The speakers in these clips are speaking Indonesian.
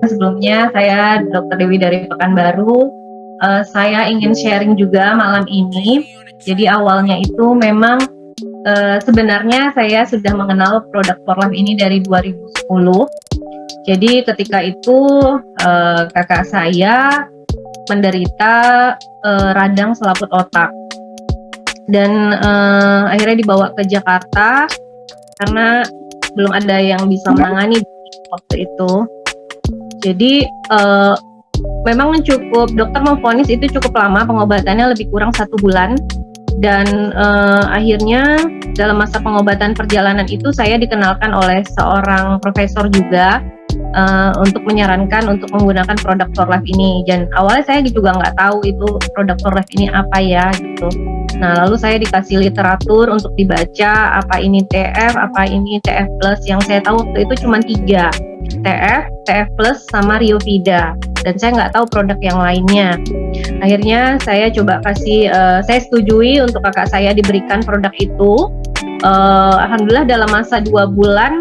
Sebelumnya saya Dr. Dewi dari Pekanbaru. Saya ingin sharing juga malam ini. Jadi awalnya itu memang sebenarnya saya sudah mengenal produk Porlaf ini dari 2010. Jadi ketika itu kakak saya menderita radang selaput otak dan akhirnya dibawa ke Jakarta karena belum ada yang bisa menangani waktu itu. Jadi memang cukup, dokter memvonis itu cukup lama, pengobatannya lebih kurang 1 bulan. Dan akhirnya dalam masa pengobatan perjalanan itu saya dikenalkan oleh seorang profesor juga untuk menyarankan untuk menggunakan produk Porlaf ini. Dan awalnya saya juga nggak tahu itu produk Porlaf ini apa ya gitu. Nah lalu saya dikasih literatur untuk dibaca, apa ini TF, apa ini TF Plus. Yang saya tahu waktu itu cuma 3, TF, TF Plus, sama Riovida. Dan saya nggak tahu produk yang lainnya. Akhirnya saya coba saya setujui untuk kakak saya diberikan produk itu. Alhamdulillah dalam masa 2 bulan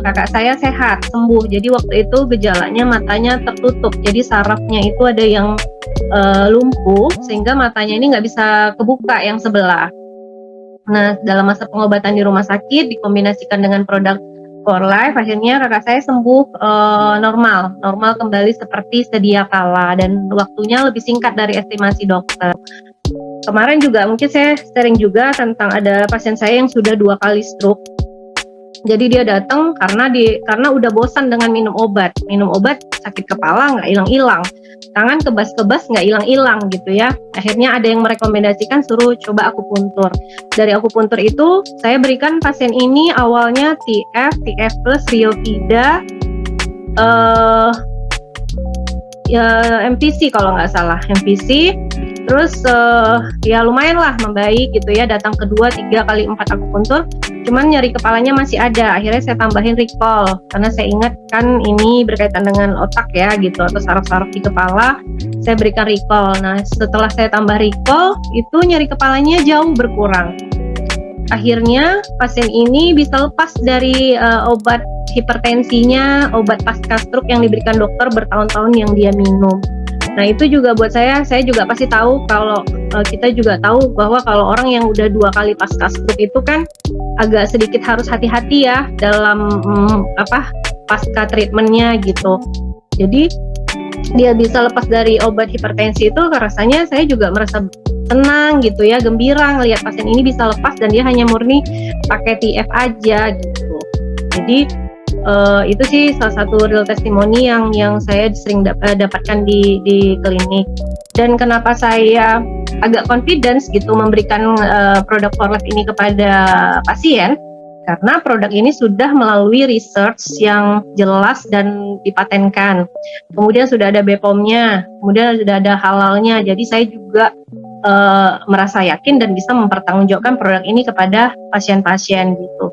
kakak saya sehat, sembuh. Jadi waktu itu gejalanya matanya tertutup, jadi sarafnya itu ada yang lumpuh sehingga matanya ini nggak bisa kebuka yang sebelah. Nah dalam masa pengobatan di rumah sakit dikombinasikan dengan produk Porlaf, akhirnya kakak saya sembuh normal kembali seperti sedia kala dan waktunya lebih singkat dari estimasi dokter. Kemarin juga mungkin saya sering juga tentang ada pasien saya yang sudah 2 kali stroke. Jadi dia datang karena udah bosan dengan minum obat sakit kepala nggak hilang-hilang, tangan kebas-kebas nggak hilang-hilang gitu ya. Akhirnya ada yang merekomendasikan suruh coba akupuntur. Dari akupuntur itu saya berikan pasien ini awalnya TF, TF Plus, Riovida, MPC kalau nggak salah, MPC. Terus ya lumayan lah membaik gitu ya, datang kedua, 3 kali 4 akupuntur, cuman nyeri kepalanya masih ada. Akhirnya saya tambahin recall karena saya ingat kan ini berkaitan dengan otak ya gitu, atau saraf-saraf di kepala. Saya berikan recall. Nah setelah saya tambah recall itu nyeri kepalanya jauh berkurang. Akhirnya pasien ini bisa lepas dari obat hipertensinya, obat pasca stroke yang diberikan dokter bertahun-tahun yang dia minum. Nah itu juga buat saya juga pasti tahu kalau kita juga tahu bahwa kalau orang yang udah 2 kali pasca stroke itu kan agak sedikit harus hati-hati ya dalam pasca treatmentnya gitu. Jadi dia bisa lepas dari obat hipertensi itu rasanya saya juga merasa senang gitu ya, gembira ngelihat pasien ini bisa lepas dan dia hanya murni pakai TF aja gitu. Jadi itu sih salah satu real testimoni yang saya sering dapatkan di klinik. Dan kenapa saya agak confidence gitu memberikan produk Porlaf ini kepada pasien, karena produk ini sudah melalui research yang jelas dan dipatenkan. Kemudian sudah ada BPOM-nya, kemudian sudah ada halalnya. Jadi saya juga merasa yakin dan bisa mempertanggungjawabkan produk ini kepada pasien-pasien gitu.